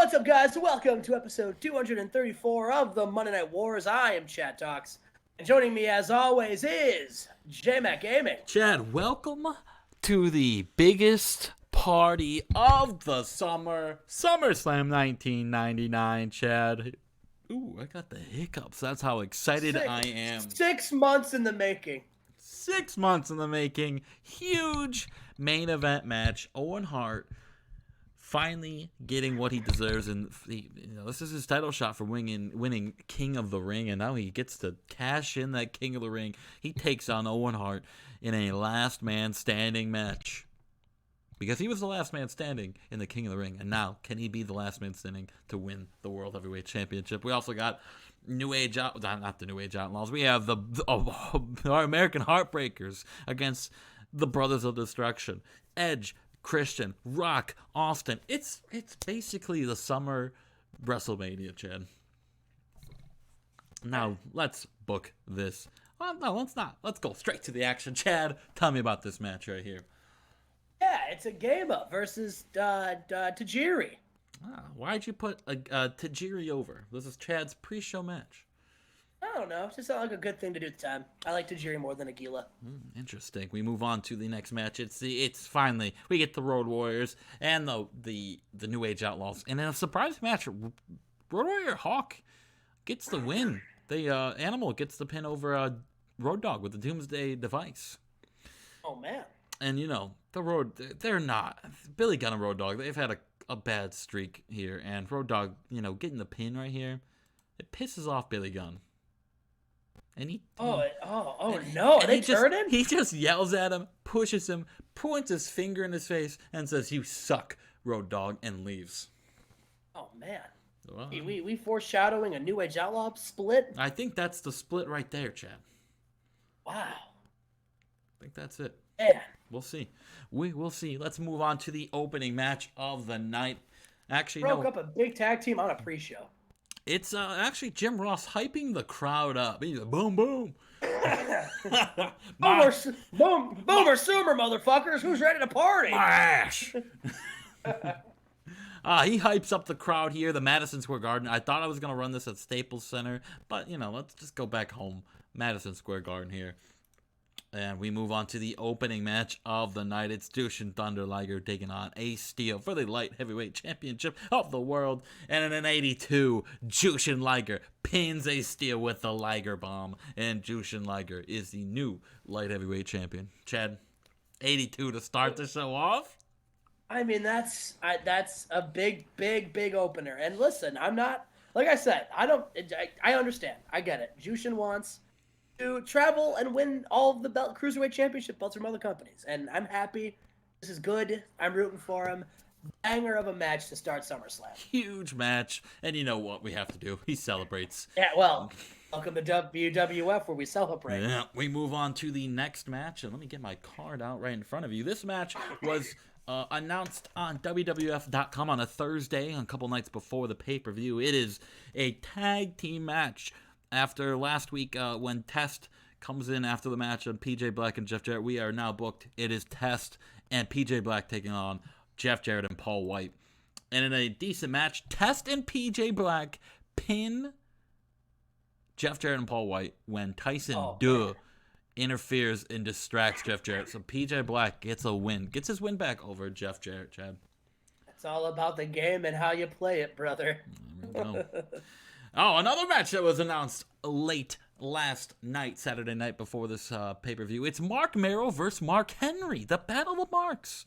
What's up, guys? Welcome to episode 234 of the Monday Night Wars. I am Chad Talks, and joining me, as always, is Jmack Gaming. Chad, welcome to the biggest party of the summer, Summerslam 1999, Chad. Ooh, I got the hiccups. That's how excited I am. 6 months in the making. 6 months in the making. Huge main event match. Owen Hart finally getting what he deserves, and this is his title shot for winning King of the Ring, and now he gets to cash in that King of the Ring. He takes on Owen Hart in a last man standing match, because he was the last man standing in the King of the Ring, and now can he be the last man standing to win the World Heavyweight Championship? We also got not the New Age Outlaws. We have our American Heartbreakers against the Brothers of Destruction, Edge, Christian, Rock, Austin. It's basically the summer WrestleMania, Chad. Now, let's book this. Well, no, let's not. Let's go straight to the action. Chad, tell me about this match right here. Yeah, it's a Gama versus Tajiri. Why'd you put Tajiri over? This is Chad's pre-show match. I don't know. It just sounded like a good thing to do at the time. I like Tajiri more than Aguila. Interesting. We move on to the next match. It's finally we get the Road Warriors and the New Age Outlaws, and in a surprise match, Road Warrior Hawk gets the win. The Animal gets the pin over Road Dogg with the Doomsday Device. Oh man! And they're not Billy Gunn and Road Dogg. They've had a bad streak here, and Road Dogg, getting the pin right here, it pisses off Billy Gunn. And he turning? He just yells at him, pushes him, points his finger in his face, and says, "You suck, Road Dogg," and leaves. Oh man. Well, we foreshadowing a New Age Outlaw split? I think that's the split right there, Chad. Wow. I think that's it. Yeah. We'll see. We will see. Let's move on to the opening match of the night. Actually, broke up a big tag team on a pre-show. It's actually Jim Ross hyping the crowd up. He's like, boom, boom. Boomer, Sumer, motherfuckers. Who's ready to party? Mash. He hypes up the crowd here, the Madison Square Garden. I thought I was going to run this at Staples Center, but, let's just go back home. Madison Square Garden here. And we move on to the opening match of the night. It's Jushin Thunder Liger taking on Ace Steel for the Light Heavyweight Championship of the world. And in an 82, Jushin Liger pins Ace Steel with the Liger Bomb. And Jushin Liger is the new Light Heavyweight Champion. Chad, 82 to start the show off? I mean, that's a big opener. And listen, I'm not, like I said, I understand. I get it. Jushin wants to travel and win all of the Cruiserweight Championship belts from other companies. And I'm happy. This is good. I'm rooting for him. Banger of a match to start SummerSlam. Huge match. And you know what we have to do? He celebrates. Yeah, well, welcome to WWF where we celebrate. Yeah, we move on to the next match. And let me get my card out right in front of you. This match was announced on WWF.com on a Thursday, a couple nights before the pay-per-view. It is a tag team match. After last week, when Test comes in after the match of PJ Black and Jeff Jarrett, we are now booked. It is Test and PJ Black taking on Jeff Jarrett and Paul White. And in a decent match, Test and PJ Black pin Jeff Jarrett and Paul White when Tyson interferes and distracts Jeff Jarrett. So PJ Black gets a win. Gets his win back over Jeff Jarrett, Chad. It's all about the game and how you play it, brother. There we go. Oh, another match that was announced late last night, Saturday night before this pay-per-view. It's Mark Merrow versus Mark Henry, the Battle of Marks.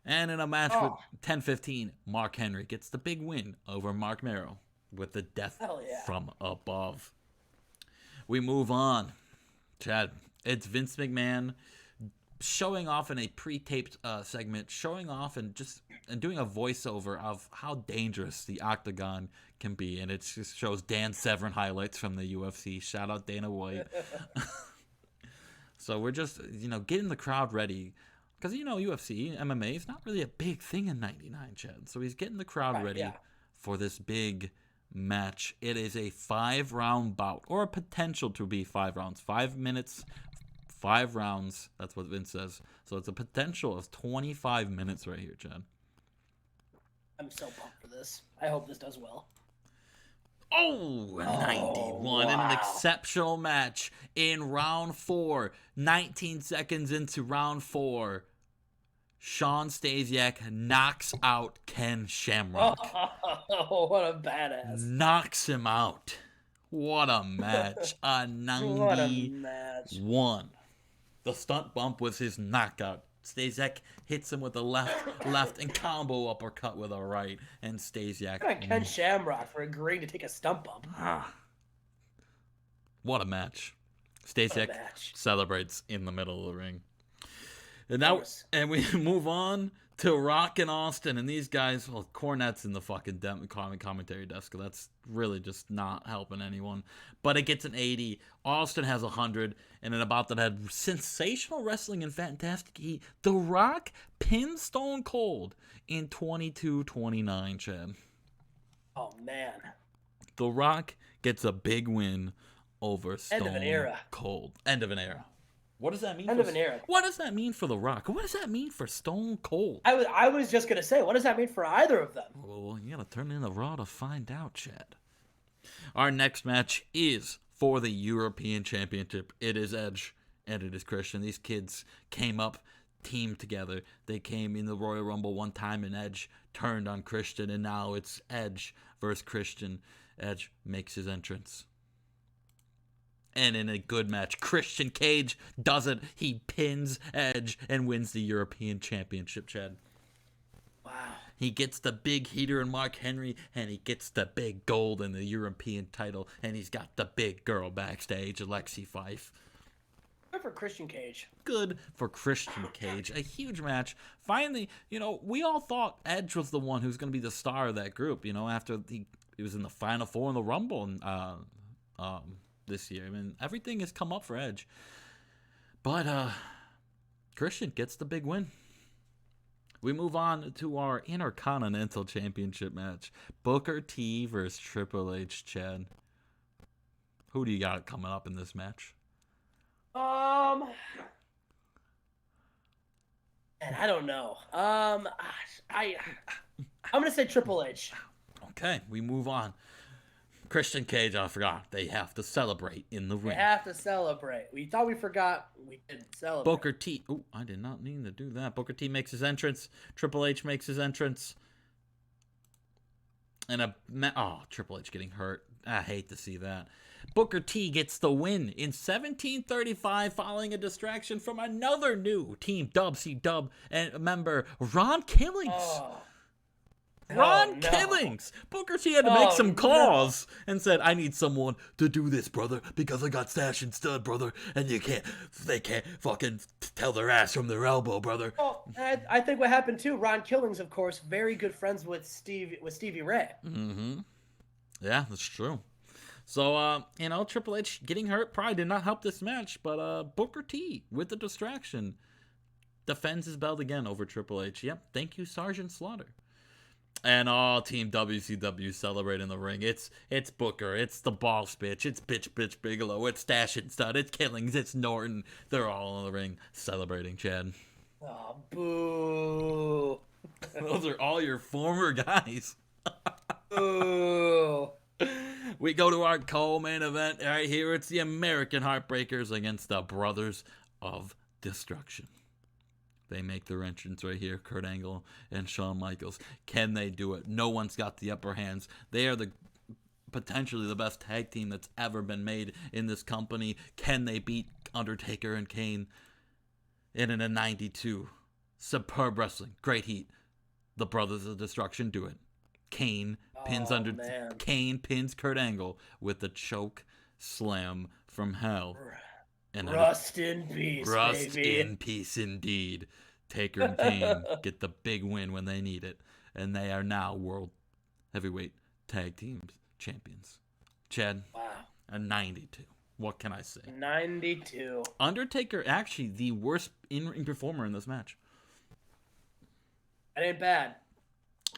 And in a match with 10-15, Mark Henry gets the big win over Mark Merrow with the death from above. We move on. Chad, it's Vince McMahon showing off in a pre-taped segment, showing off and doing a voiceover of how dangerous the Octagon can be, and it just shows Dan Severn highlights from the UFC. Shout out Dana White. So we're just getting the crowd ready, because UFC MMA is not really a big thing in '99, Chad. So he's getting the crowd ready for this big match. It is a 5-round bout, or a potential to be 5 rounds, 5 minutes. 5 rounds. That's what Vince says. So it's a potential of 25 minutes right here, Chad. I'm so pumped for this. I hope this does well. Oh, 91 in an exceptional match in round 4. 19 seconds into round 4. Sean Stasiak knocks out Ken Shamrock. Oh, what a badass. Knocks him out. What a match. A 91. What a match. The stunt bump was his knockout. Stasiak hits him with a left, and combo uppercut with a right. And Stasiak. Ken Shamrock for agreeing to take a stump bump. What a match. Stasiak celebrates in the middle of the ring. And now, we move on to Rock and Austin. And these guys, well, Cornette's in the fucking commentary desk. That's really just not helping anyone. But it gets an 80. Austin has 100. And in about that had sensational wrestling and fantastic heat. The Rock pins Stone Cold in 22-29, Chad. Oh, man. The Rock gets a big win over Stone End of an era. Cold. End of an era. What does that mean? End of an era. What does that mean for The Rock? What does that mean for Stone Cold? I was just going to say, what does that mean for either of them? Well, you got to turn in the Raw to find out, Chad. Our next match is for the European Championship. It is Edge and it is Christian. These kids came up, teamed together. They came in the Royal Rumble one time and Edge turned on Christian, and now it's Edge versus Christian. Edge makes his entrance. And in a good match, Christian Cage does it. He pins Edge and wins the European Championship, Chad. Wow. He gets the big heater in Mark Henry, and he gets the big gold in the European title, and he's got the big girl backstage, Alexi Fife. Good for Christian Cage. Good for Christian Cage. A huge match. Finally, we all thought Edge was the one who's going to be the star of that group, after he was in the Final Four in the Rumble and this year. I mean, everything has come up for Edge. But Christian gets the big win. We move on to our Intercontinental Championship match. Booker T versus Triple H, Chad. Who do you got coming up in this match? And I don't know. I'm gonna say Triple H. Okay, we move on. Christian Cage, I forgot. They have to celebrate in the ring. They have to celebrate. We thought we forgot. We didn't celebrate. Booker T. Oh, I did not mean to do that. Booker T makes his entrance. Triple H makes his entrance. And Triple H getting hurt. I hate to see that. Booker T gets the win in 17:35 following a distraction from another new Team WCW and member, Ron Killings. Killings. Booker T had to make some calls and said, I need someone to do this, brother, because I got Stash and Stud, brother, and they can't fucking tell their ass from their elbow, brother. Well, I think what happened too, Ron Killings, of course, very good friends with Stevie Ray. Mm-hmm. Yeah, that's true. So, Triple H getting hurt probably did not help this match, but Booker T, with the distraction, defends his belt again over Triple H. Yep, thank you, Sergeant Slaughter. And all Team WCW celebrate in the ring. It's Booker, it's the Boss Bitch, it's Bitch Bigelow, it's Stash and Stud, it's Killings, it's Norton. They're all in the ring celebrating, Chad. Oh, boo. Those are all your former guys. Boo. We go to our co-main event. Right here, it's the American Heartbreakers against the Brothers of Destruction. They make their entrance right here, Kurt Angle and Shawn Michaels. Can they do it? No one's got the upper hands. They are potentially the best tag team that's ever been made in this company. Can they beat Undertaker and Kane? And in a 92, superb wrestling, great heat. The Brothers of Destruction do it. Kane pins Kurt Angle with the choke slam from hell. And Rust in peace, Rust baby. in peace indeed. Taker and Kane get the big win when they need it. And they are now World Heavyweight Tag Team Champions. Chad, Wow. a 92. What can I say? 92. Undertaker, actually the worst in-ring performer in this match. That ain't bad.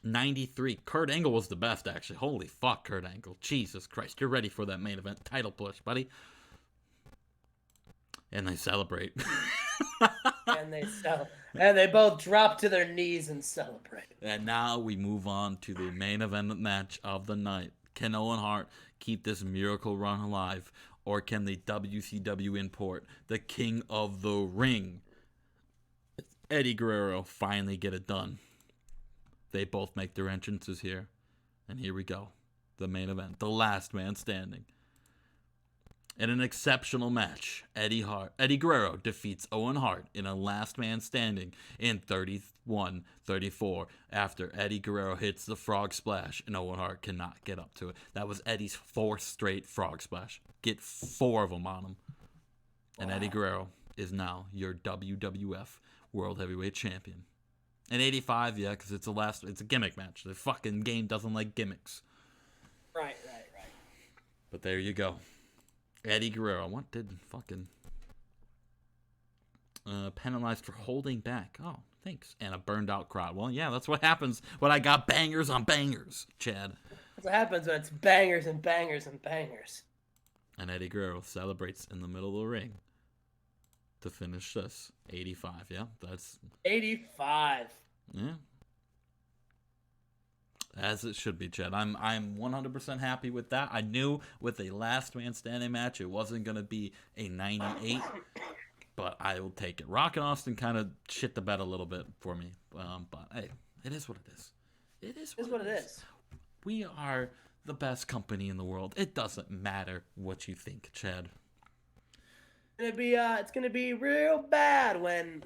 93. Kurt Angle was the best, actually. Holy fuck, Kurt Angle. Jesus Christ. You're ready for that main event title push, buddy. And they celebrate. and they both drop to their knees and celebrate. And now we move on to the main event match of the night. Can Owen Hart keep this miracle run alive, or can the WCW import, the King of the Ring, Eddie Guerrero, finally get it done? They both make their entrances here. And here we go. The main event. The last man standing. In an exceptional match, Eddie Guerrero defeats Owen Hart in a last man standing in 31-34 after Eddie Guerrero hits the frog splash and Owen Hart cannot get up to it. That was Eddie's fourth straight frog splash. Get 4 of them on him. And Eddie Guerrero is now your WWF World Heavyweight Champion. In 85, yeah, because it's a gimmick match. The fucking game doesn't like gimmicks. Right. But there you go. Eddie Guerrero. What did fucking penalized for holding back? Oh, thanks. And a burned out crowd. Well, yeah, that's what happens when I got bangers on bangers, Chad. That's what happens when it's bangers and bangers and bangers. And Eddie Guerrero celebrates in the middle of the ring to finish this. 85, yeah? That's 85. Yeah. As it should be, Chad. I'm 100% happy with that. I knew with a last man standing match it wasn't going to be a 98, but I will take it. Rock and Austin kind of shit the bed a little bit for me. But hey, it is what it is. It is what it is. We are the best company in the world. It doesn't matter what you think, Chad. It's gonna be real bad when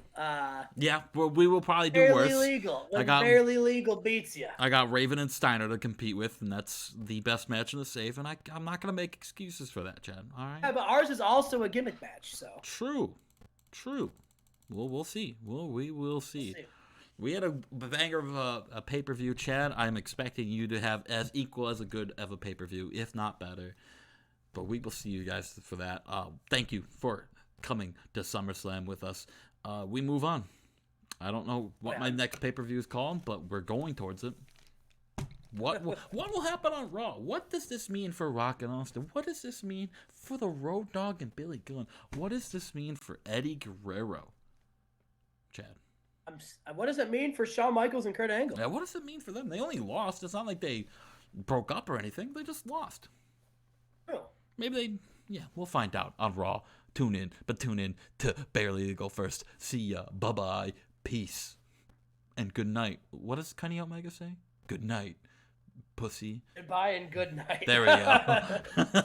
yeah, well, we will probably do barely worse. legal. When barely legal beats you. I got Raven and Steiner to compete with, and that's the best match in the safe. And I'm not gonna make excuses for that, Chad. All right. Yeah, but ours is also a gimmick match, so. True. Well, we'll see. We will see. We'll see. We had a banger of a pay-per-view, Chad. I'm expecting you to have as equal as a good of a pay-per-view, if not better. But we will see you guys for that. Thank you for coming to SummerSlam with us. We move on. I don't know what my next pay-per-view is called, but we're going towards it. What will happen on Raw? What does this mean for Rock and Austin? What does this mean for the Road Dogg and Billy Gunn? What does this mean for Eddie Guerrero? Chad. What does it mean for Shawn Michaels and Kurt Angle? Yeah, what does it mean for them? They only lost. It's not like they broke up or anything. They just lost. Oh. Maybe we'll find out on Raw. Tune in to Barely Legal first. See ya. Bye-bye. Peace. And good night. What does Kenny Omega say? Good night, pussy. Goodbye and good night. There we go.